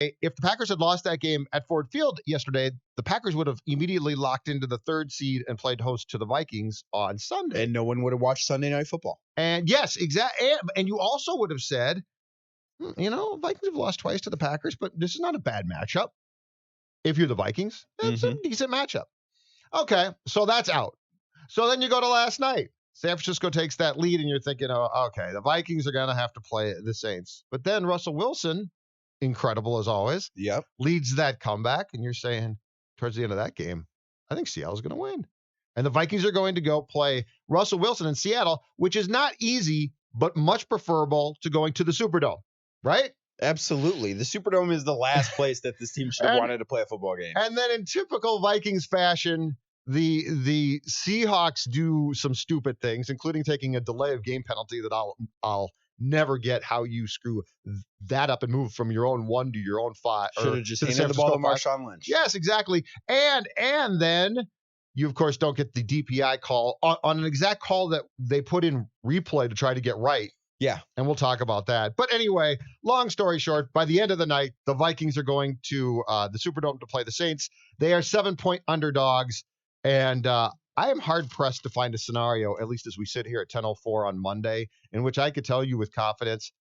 if the Packers had lost that game at Ford Field yesterday, the Packers would have immediately locked into the 3rd seed and played host to the Vikings on Sunday. And no one would have watched Sunday Night Football. And yes, exactly. And you also would have said, Vikings have lost twice to the Packers, but this is not a bad matchup. If you're the Vikings, it's a decent matchup. Okay, so that's out. So then you go to last night. San Francisco takes that lead, and you're thinking, oh, okay, the Vikings are going to have to play the Saints. But then Russell Wilson, incredible as always, leads that comeback, and you're saying, towards the end of that game, I think Seattle's going to win. And the Vikings are going to go play Russell Wilson in Seattle, which is not easy, but much preferable to going to the Superdome, right? Absolutely. The Superdome is the last place that this team should have wanted to play a football game. And then in typical Vikings fashion, the Seahawks do some stupid things, including taking a delay of game penalty that I'll never get how you screw that up and move from your own 1 to your own 5. Should have just handed the ball to Marshawn Lynch. Yes, exactly. And then you, of course, don't get the DPI call on an exact call that they put in replay to try to get right. Yeah. And we'll talk about that. But anyway, long story short, by the end of the night, the Vikings are going to the Superdome to play the Saints. They are 7-point underdogs. And I am hard-pressed to find a scenario, at least as we sit here at 10:04 on Monday, in which I could tell you with confidence,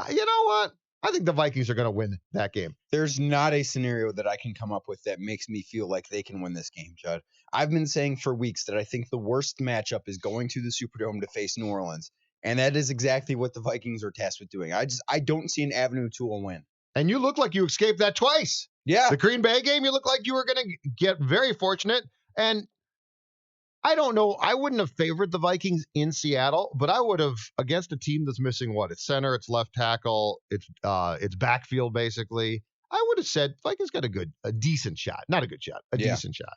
you know what? I think the Vikings are going to win that game. There's not a scenario that I can come up with that makes me feel like they can win this game, Judd. I've been saying for weeks that I think the worst matchup is going to the Superdome to face New Orleans. And that is exactly what the Vikings are tasked with doing. I don't see an avenue to a win. And you look like you escaped that twice. Yeah. The Green Bay game, you look like you were going to get very fortunate. And I don't know. I wouldn't have favored the Vikings in Seattle, but I would have against a team that's missing what? It's center, it's left tackle, it's backfield basically. I would have said Vikings got a decent shot. Not a good shot, decent shot.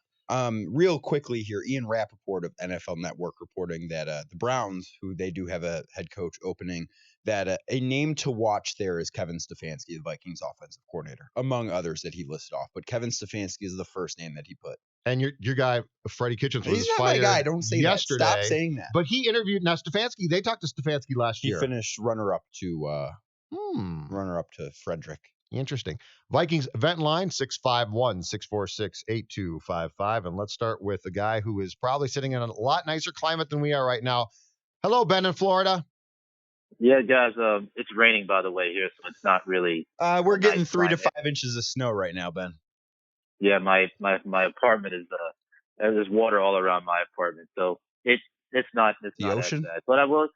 Real quickly here, Ian Rappaport of NFL Network reporting that the Browns, who they do have a head coach opening, that a name to watch there is Kevin Stefanski, the Vikings offensive coordinator, among others that he listed off. But Kevin Stefanski is the first name that he put. And your guy, Freddie Kitchens, was He's not fired my guy. Don't say yesterday. That. Stop saying that. But he interviewed now Stefanski. They talked to Stefanski last year. He finished runner-up to Frederick. Interesting. Vikings event line 651-646-8255. And let's start with a guy who is probably sitting in a lot nicer climate than we are right now. Hello, Ben in Florida. Yeah, guys. It's raining, by the way, here, so it's not really. We're getting 3 to 5 inches of snow right now, Ben. Yeah, my apartment is there's water all around my apartment, so it's not the ocean. As bad. But I will.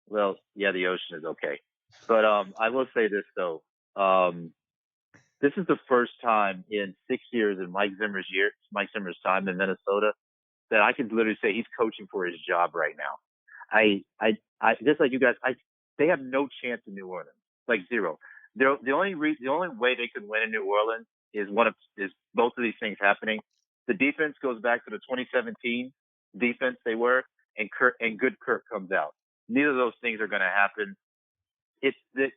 Well, yeah, the ocean is okay. But I will say this though. This is the first time in 6 years in Mike Zimmer's time in Minnesota that I can literally say he's coaching for his job right now. I just like you guys, they have no chance in New Orleans, like zero. The only way they can win in New Orleans is both of these things happening. The defense goes back to the 2017 defense they were, and good Kirk comes out. Neither of those things are going to happen.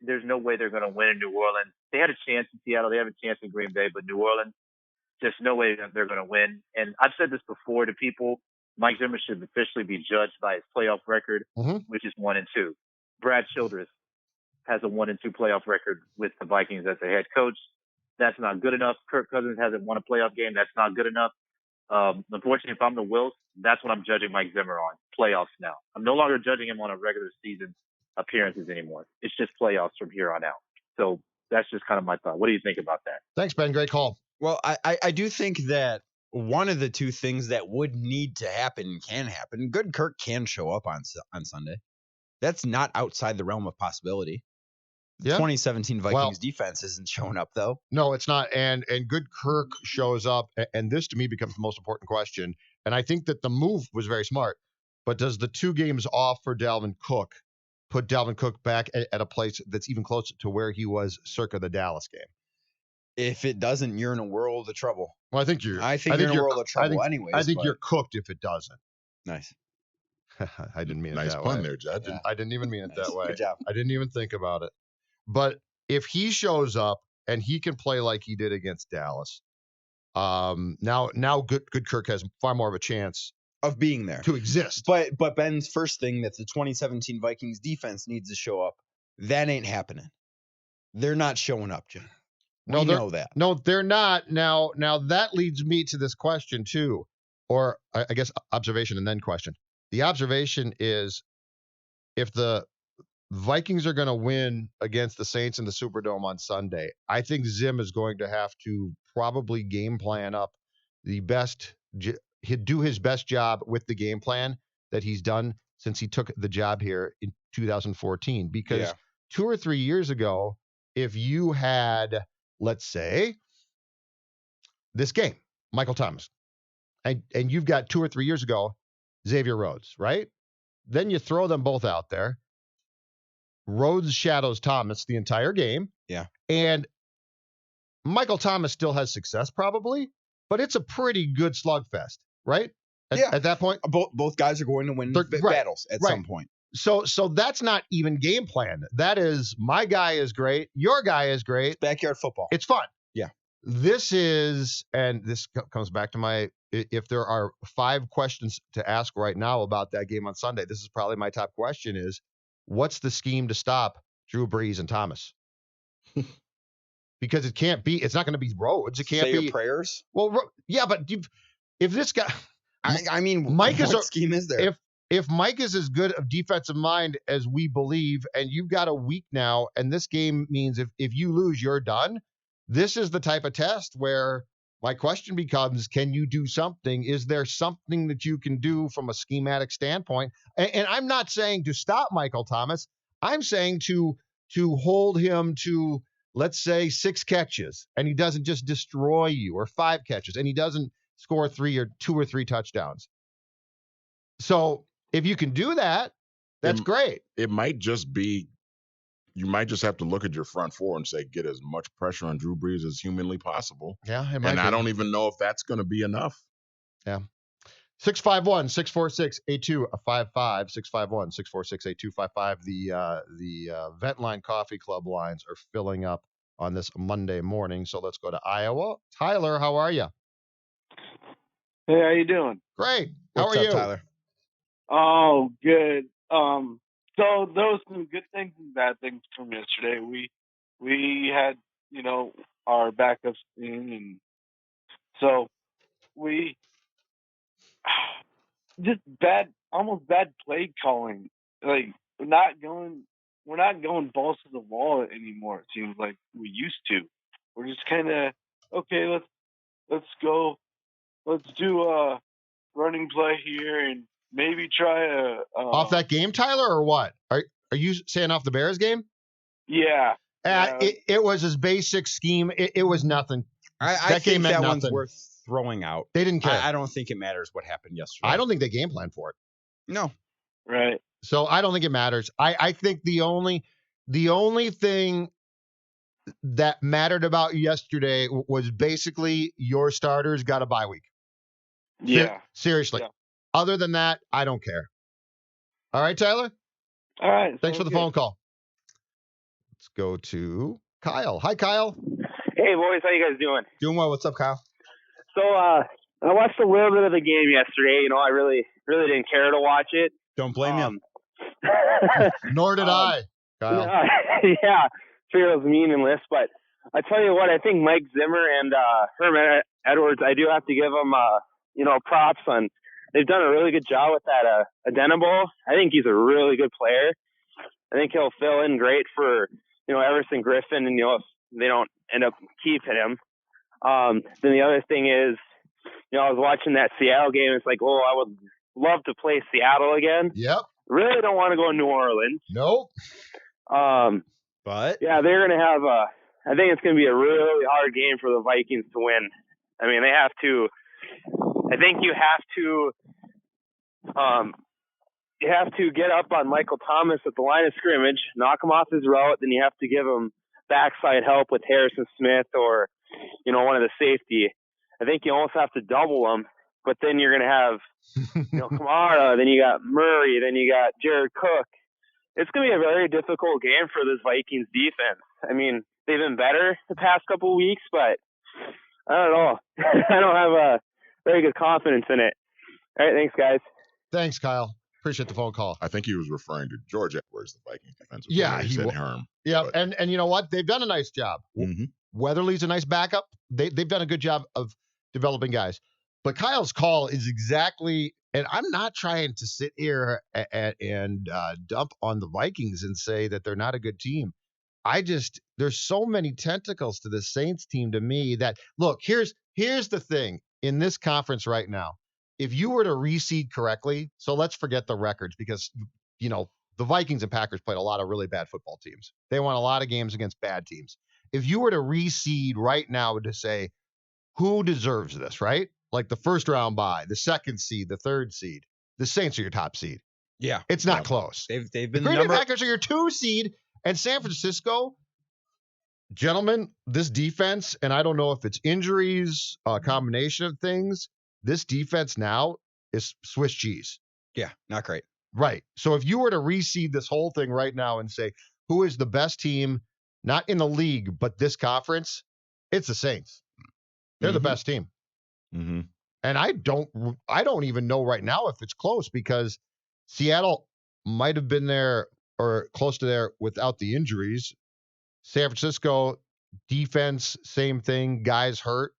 There's no way they're going to win in New Orleans. They had a chance in Seattle. They have a chance in Green Bay, but New Orleans, just no way that they're going to win. And I've said this before to people. Mike Zimmer should officially be judged by his playoff record, which is 1-2. Brad Childress has a 1-2 playoff record with the Vikings as a head coach. That's not good enough. Kirk Cousins hasn't won a playoff game. That's not good enough. Unfortunately, if I'm the Wills, that's what I'm judging Mike Zimmer on, playoffs now. I'm no longer judging him on a regular season appearances anymore. It's just playoffs from here on out. So that's just kind of my thought. What do you think about that? Thanks, Ben. Great call. Well, I do think that one of the two things that would need to happen can happen. Good Kirk can show up on Sunday. That's not outside the realm of possibility. The 2017 Vikings defense isn't showing up, though. No, it's not. And good Kirk shows up, and this to me becomes the most important question. And I think that the move was very smart. But does the 2 games off for Dalvin Cook put Dalvin Cook back at a place that's even closer to where he was circa the Dallas game? If it doesn't, you're in a world of trouble. Well, I think you're in a world of trouble anyways. I think you're cooked if it doesn't. Nice. I didn't mean it nice that pun way. there, Judd. Yeah. I didn't even mean it that way. Good job. I didn't even think about it. But if he shows up and he can play like he did against Dallas, now good Kirk has far more of a chance of being there to exist. But Ben's first thing that the 2017 Vikings defense needs to show up, that ain't happening. They're not showing up, Jim. No, we know that. No, they're not. Now that leads me to this question too, or I guess observation and then question. The observation is if the Vikings are going to win against the Saints in the Superdome on Sunday, I think Zim is going to have to probably game plan up the best, he'd do his best job with the game plan that he's done since he took the job here in 2014. Because 2 or 3 years ago, if you had, let's say, this game, Michael Thomas, and you've got 2 or 3 years ago, Xavier Rhodes, right? Then you throw them both out there. Rhodes shadows Thomas the entire game. Yeah. And Michael Thomas still has success probably, but it's a pretty good slugfest, right? At that point. Both guys are going to win battles at some point. So that's not even game plan. That is, my guy is great. Your guy is great. It's backyard football. It's fun. Yeah. This is, and this comes back to if there are 5 questions to ask right now about that game on Sunday, this is probably my top question is, what's the scheme to stop Drew Brees and Thomas? Because it's not going to be Rhodes. It can't Say be your prayers. Well, yeah, but if this guy, I mean, Mike what scheme is there? If Mike is as good of defensive mind as we believe, and you've got a week now, and this game means if you lose, you're done. This is the type of test where my question becomes, can you do something? Is there something that you can do from a schematic standpoint? And I'm not saying to stop Michael Thomas. I'm saying to hold him to, let's say, 6 catches, and he doesn't just destroy you, or 5 catches, and he doesn't score 2 or 3 touchdowns. So if you can do that, that's great. It might just be, you might just have to look at your front four and say, get as much pressure on Drew Brees as humanly possible. Yeah, it might be. I don't even know if that's going to be enough. Yeah. 651-646-8255, 651-646-8255. The Ventline Coffee Club lines are filling up on this Monday morning. So let's go to Iowa. Tyler, how are you? Hey, how you doing? Great. How What's are up, you? Tyler? Oh, good. So there was some good things and bad things from yesterday. We had, our backups in, and so we just almost bad play calling. Like we're not going balls to the wall anymore. It seems like we used to. We're just kind of okay. Let's go. Let's do a running play here and maybe try off that game, Tyler, or what? Are you saying off the Bears game? Yeah. It was his basic scheme. It was nothing. I think that one's worth throwing out. They didn't care. I don't think it matters what happened yesterday. I don't think they game planned for it. No. Right. So I don't think it matters. I think the only thing that mattered about yesterday was basically your starters got a bye week. Yeah. Seriously. Yeah. Other than that, I don't care. All right, Tyler? All right. Thanks for the phone call. Let's go to Kyle. Hi, Kyle. Hey, boys. How you guys doing? Doing well. What's up, Kyle? So I watched a little bit of the game yesterday. I really didn't care to watch it. Don't blame you. Nor did I, Kyle. Yeah. Figured it was meaningless. But I tell you what, I think Mike Zimmer and Herman Edwards, I do have to give them, props on. They've done a really good job with that Adenable. I think he's a really good player. I think he'll fill in great for, Everson Griffin, and, if they don't end up keeping him. Then the other thing is, I was watching that Seattle game. It's like, I would love to play Seattle again. Yep. Really don't want to go to New Orleans. Nope. But yeah, they're going to have I think it's going to be a really hard game for the Vikings to win. I mean, they have to. I think you have to get up on Michael Thomas at the line of scrimmage, knock him off his route, then you have to give him backside help with Harrison Smith or, one of the safety. I think you almost have to double them, but then you're going to have, Kamara, then you got Murray, then you got Jared Cook. It's going to be a very difficult game for this Vikings defense. I mean, they've been better the past couple of weeks, but I don't know. I don't have a very good confidence in it. All right, thanks, guys. Thanks, Kyle. Appreciate the phone call. I think he was referring to George Edwards, the Vikings defensive Yeah, player. He said Herm. Yeah, but- and you know what? They've done a nice job. Weatherly's a nice backup. They've done a good job of developing guys. But Kyle's call is exactly, and I'm not trying to sit here and dump on the Vikings and say that they're not a good team. There's so many tentacles to the Saints team to me that, look, here's the thing in this conference right now. If you were to reseed correctly, so let's forget the records because, the Vikings and Packers played a lot of really bad football teams. They won a lot of games against bad teams. If you were to reseed right now to say, who deserves this, right? Like the first round bye, the second seed, the third seed, the Saints are your top seed. Yeah. It's not close. They've The been Green Bay Packers are your 2 seed, and San Francisco, gentlemen, this defense, and I don't know if it's injuries, a combination of things, this defense now is Swiss cheese. Yeah, not great. Right. So if you were to reseed this whole thing right now and say, who is the best team, not in the league, but this conference, it's the Saints. They're the best team. Mm-hmm. And I don't even know right now if it's close because Seattle might have been there or close to there without the injuries. San Francisco defense, same thing. Guys hurt.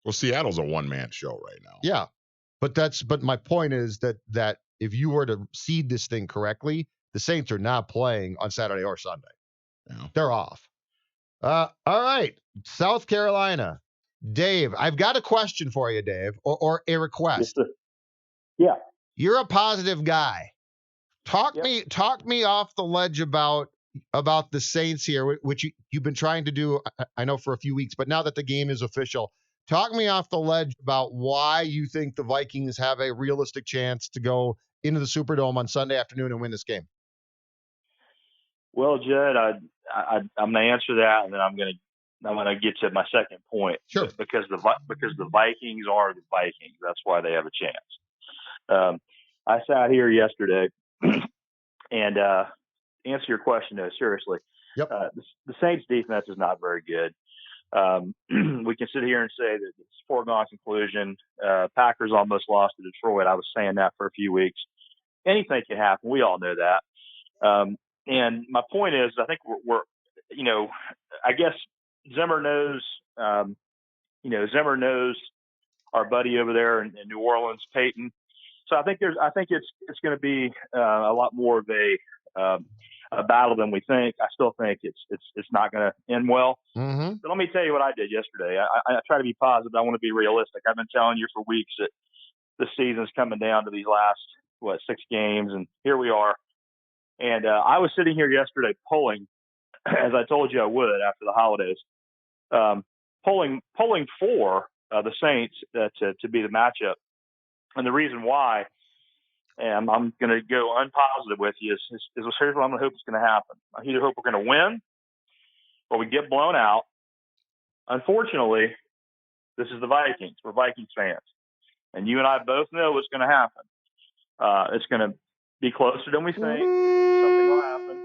Well, Seattle's a one-man show right now. Yeah. But my point is that if you were to seed this thing correctly, the Saints are not playing on Saturday or Sunday. Yeah. They're off. All right. South Carolina. Dave, I've got a question for you, Dave, or a request. Yes, sir. Yeah. You're a positive guy. Talk me off the ledge about the Saints here, which you've been trying to do, I know, for a few weeks, but now that the game is official, talk me off the ledge about why you think the Vikings have a realistic chance to go into the Superdome on Sunday afternoon and win this game. Well, Judd, I'm going to answer that, and then I'm going to get to my second point. Sure. Because the Vikings are the Vikings. That's why they have a chance. I sat here yesterday, and answer your question, though, seriously. Yep. The Saints' defense is not very good. We can sit here and say that it's a foregone conclusion. Packers almost lost to Detroit. I was saying that for a few weeks. Anything can happen. We all know that. And my point is, I think we're I guess Zimmer knows, Zimmer knows our buddy over there in New Orleans, Peyton. So I think it's going to be a lot more of a battle than we think. I still think it's not going to end well. Mm-hmm. But let me tell you what I did yesterday. I try to be positive. I want to be realistic. I've been telling you for weeks that the season's coming down to these last 6 games, and here we are. And I was sitting here yesterday polling, as I told you I would after the holidays, polling for the Saints to be the matchup. And the reason why, and I'm going to go unpositive with you, is here's what I'm going to hope is going to happen. I either hope we're going to win or we get blown out. Unfortunately, this is the Vikings. We're Vikings fans. And you and I both know what's going to happen. It's going to be closer than we think. Something will happen.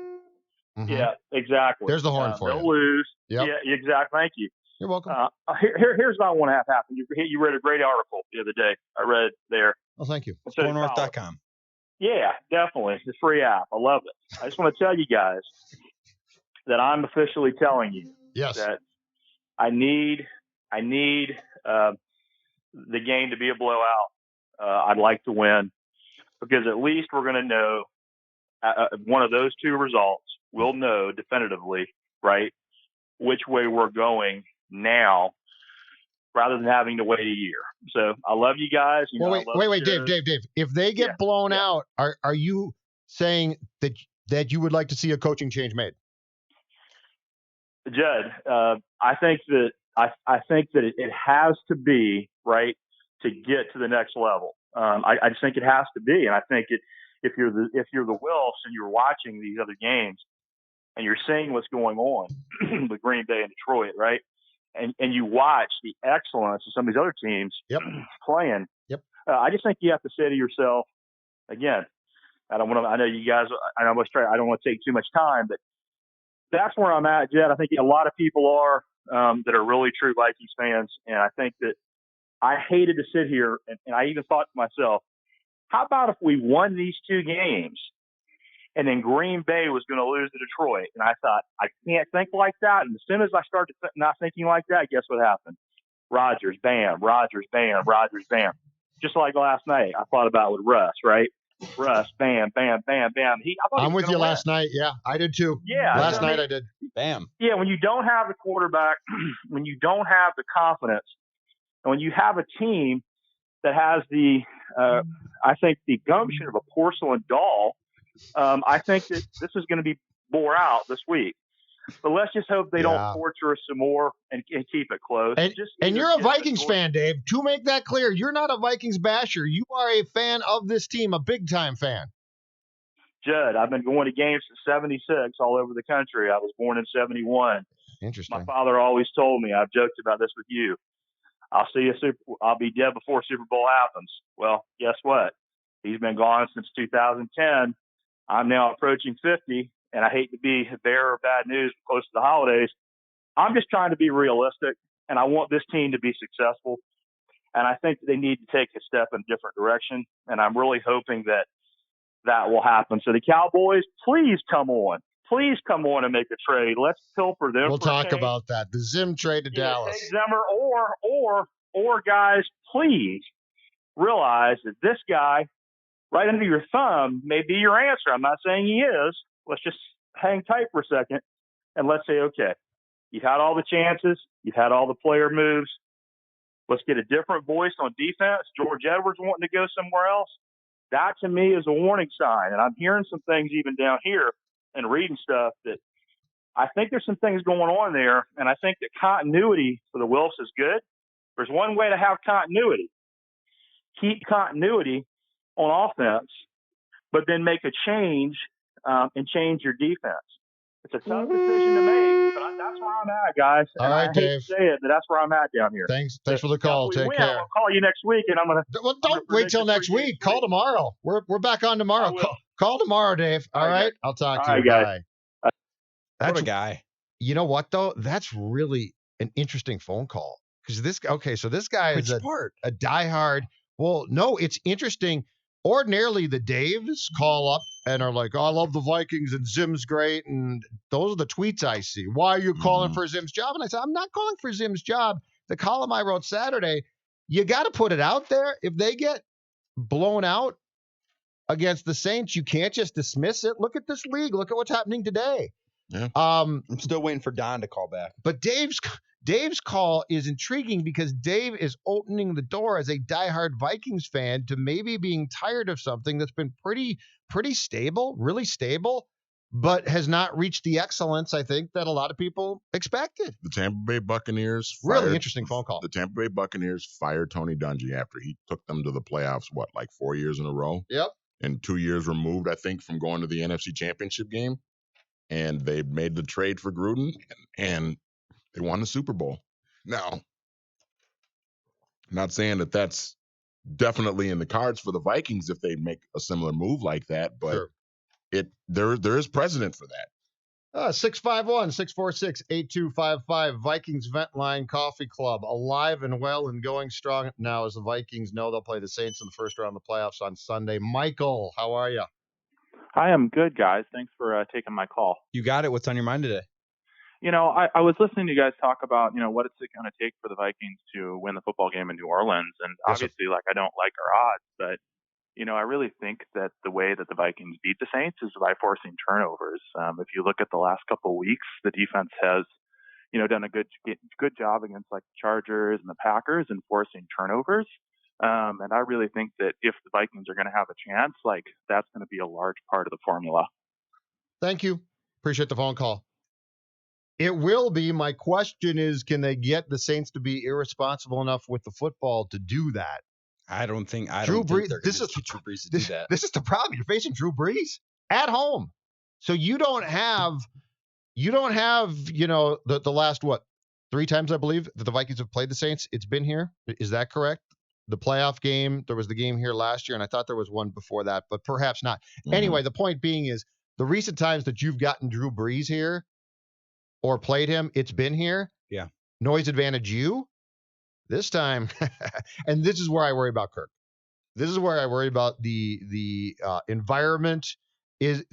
Mm-hmm. Yeah, exactly. There's the horn for you. They'll lose. Yep. Yeah, exactly. Thank you. You're welcome. Here's what I want to have happen. You read a great article the other day. I read there. Oh, thank you. ScoreNorth.com. Yeah, definitely. It's a free app. I love it. I just want to tell you guys that I'm officially telling you that I need the game to be a blowout. I'd like to win because at least we're going to know one of those 2 results. We'll know definitively, right, which way we're going now, rather than having to wait a year. So I love you guys. Wait, Dave. If they get blown out, are you saying that you would like to see a coaching change made? Judd, I think that it has to be right to get to the next level. I just think it has to be, and I think if you're the Wilfs and you're watching these other games and you're seeing what's going on with Green Bay and Detroit, right? And you watch the excellence of some of these other teams playing. Yep. I just think you have to say to yourself, again, I don't know you guys, I don't want to take too much time, but that's where I'm at, Jed. I think a lot of people are that are really true Vikings fans. And I think that I hated to sit here and I even thought to myself, How about if we won these 2 games and then Green Bay was going to lose to Detroit? And I thought, I can't think like that. And as soon as I started not thinking like that, guess what happened? Rodgers, bam, Rodgers, bam, Rodgers, bam. Just like last night, I thought about with Russ, right? Russ, bam, bam, bam, bam. I'm with you last night. Yeah, I did too. Yeah. Last night I did. Bam. Yeah, when you don't have the quarterback, when you don't have the confidence, and when you have a team that has the, I think, the gumption of a porcelain doll, I think that this is going to be bore out this week. But let's just hope they don't torture us some more and keep it close. And you're a Vikings fan, Dave. To make that clear, you're not a Vikings basher. You are a fan of this team, a big-time fan. Judd, I've been going to games since '76 all over the country. I was born in '71. Interesting. My father always told me, I've joked about this with you, I'll be dead before Super Bowl happens. Well, guess what? He's been gone since 2010. I'm now approaching 50, and I hate to be a bearer of bad news close to the holidays. I'm just trying to be realistic, and I want this team to be successful. And I think they need to take a step in a different direction, and I'm really hoping that that will happen. So the Cowboys, please come on. Please come on and make a trade. Let's pilfer them. We'll talk about that. The Zim trade to Dallas. Take Zimmer or guys, please realize that this guy right under your thumb may be your answer. I'm not saying he is. Let's just hang tight for a second and let's say, okay, you've had all the chances. You've had all the player moves. Let's get a different voice on defense. George Edwards wanting to go somewhere else. That to me is a warning sign. And I'm hearing some things even down here and reading stuff that I think there's some things going on there. And I think that continuity for the Wilfs is good. There's one way to have continuity. Keep continuity on offense, but then make a change and change your defense. It's a tough decision to make, but that's where I'm at, guys. All right, Dave. I hate to say it, but that's where I'm at down here. Thanks for the call. Take care. I'll call you next week, and I'm gonna. Well, don't wait till next week. Call tomorrow. We're back on tomorrow. Call tomorrow, Dave. All right. I'll talk to you. Guys. Bye. What a guy. You know what though? That's really an interesting phone call because this. Okay, so this guy is a diehard. Well, no, it's interesting. Ordinarily, the Daves call up and are like, oh, I love the Vikings and Zim's great. And those are the tweets I see. Why are you calling for Zim's job? And I said, I'm not calling for Zim's job. The column I wrote Saturday, you got to put it out there. If they get blown out against the Saints, you can't just dismiss it. Look at this league. Look at what's happening today. Yeah. I'm still waiting for Don to call back. But Dave's call is intriguing because Dave is opening the door as a diehard Vikings fan to maybe being tired of something that's been pretty stable, really stable, but has not reached the excellence I think that a lot of people expected. The Tampa Bay Buccaneers really interesting phone call. The Tampa Bay Buccaneers fired Tony Dungy after he took them to the playoffs, like 4 years in a row? Yep. And 2 years removed, I think, from going to the NFC Championship game. And they made the trade for Gruden, and they won the Super Bowl. Now, I'm not saying that that's definitely in the cards for the Vikings if they make a similar move like that, but there is precedent for that. 651-646-8255 Vikings Vent Line Coffee Club, alive and well and going strong now as the Vikings know they'll play the Saints in the first round of the playoffs on Sunday. Michael, how are you? Hi, I'm good, guys. Thanks for taking my call. You got it. What's on your mind today? You know, I was listening to you guys talk about, what it's going to take for the Vikings to win the football game in New Orleans. And obviously, I don't like our odds, but, I really think that the way that the Vikings beat the Saints is by forcing turnovers. If you look at the last couple of weeks, the defense has, done a good job against like the Chargers and the Packers in forcing turnovers. And I really think that if the Vikings are going to have a chance, that's going to be a large part of the formula. Thank you. Appreciate the phone call. It will be. My question is, can they get the Saints to be irresponsible enough with the football to do that? I don't think they're Drew going to get Drew Brees to do that. This is the problem. You're facing Drew Brees at home. So you don't have, the last, 3 times, I believe, that the Vikings have played the Saints. It's been here. Is that correct? The playoff game, there was the game here last year, and I thought there was one before that, but perhaps not. Mm-hmm. Anyway, the point being is the recent times that you've gotten Drew Brees here or played him, it's been here. Yeah. Noise advantage you this time. And this is where I worry about Kirk. This is where I worry about the environment.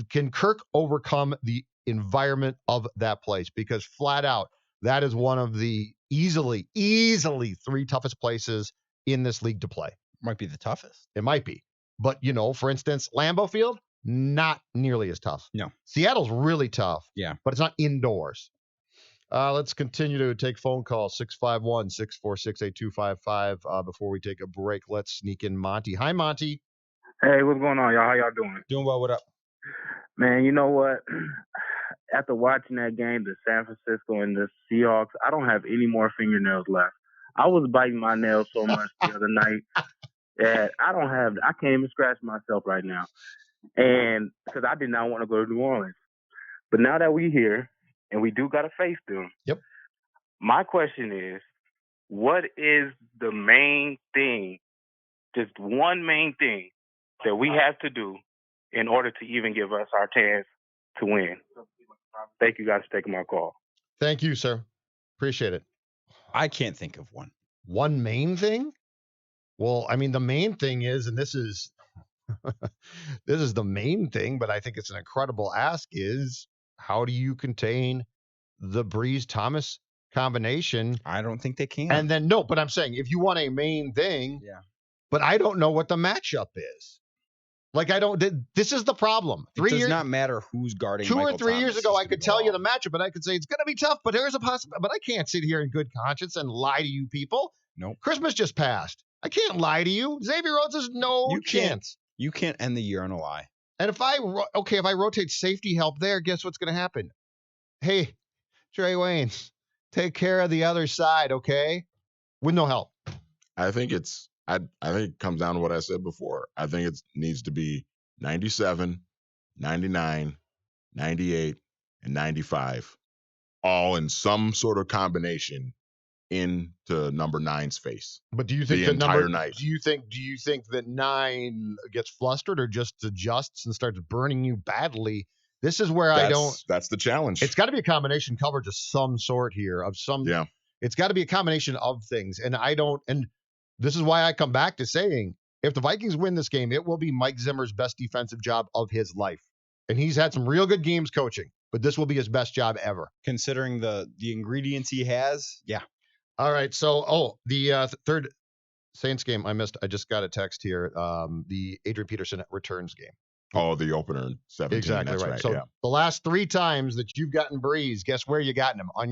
Can Kirk overcome the environment of that place? Because flat out, that is one of the easily 3 toughest places in this league to play. Might be the toughest. It might be. But, for instance, Lambeau Field, not nearly as tough. No. Seattle's really tough. Yeah. But it's not indoors. Let's continue to take phone calls, 651-646-8255. Before we take a break, let's sneak in Monty. Hi, Monty. Hey, what's going on, y'all? How y'all doing? Doing well. What up? Man, you know what? After watching that game, the San Francisco and the Seahawks, I don't have any more fingernails left. I was biting my nails so much the other night that I can't even scratch myself right now. And because I did not want to go to New Orleans. But now that we're here and we do got to face them, yep. My question is, what is the main thing, just one main thing that we have to do in order to even give us our chance to win? Thank you guys for taking my call. Thank you, sir. Appreciate it. I can't think of one. One main thing? Well, I mean, the main thing is, and this is the main thing, but I think it's an incredible ask, is how do you contain the Breeze-Thomas combination? I don't think they can. And then, no, but I'm saying if you want a main thing, yeah. But I don't know what the matchup is. Like, this is the problem. It does not matter who's guarding 2 Michael or 3 years Thomas ago, I could tell you the matchup, and I could say it's going to be tough, but there's a possibility. But I can't sit here in good conscience and lie to you people. Nope. Christmas just passed. I can't lie to you. Xavier Rhodes has no chance. You can't end the year on a lie. And if I rotate safety help there, guess what's going to happen? Hey, Trey Waynes, take care of the other side, okay? With no help. I think it comes down to what I said before. I think it needs to be 97, 99, 98, and 95, all in some sort of combination into number 9's face. But do you think the entire night? Do you think that 9 gets flustered or just adjusts and starts burning you badly? This is where That's the challenge. It's got to be a combination coverage of some sort here, Yeah. It's got to be a combination of things, and this is why I come back to saying, if the Vikings win this game, it will be Mike Zimmer's best defensive job of his life. And he's had some real good games coaching, but this will be his best job ever. Considering the ingredients he has, yeah. All right, so, the third Saints game I missed. I just got a text here. The Adrian Peterson returns game. Oh, the opener 17. Exactly that's right. right. So yeah. the last 3 times that you've gotten Breeze, guess where you gotten him? On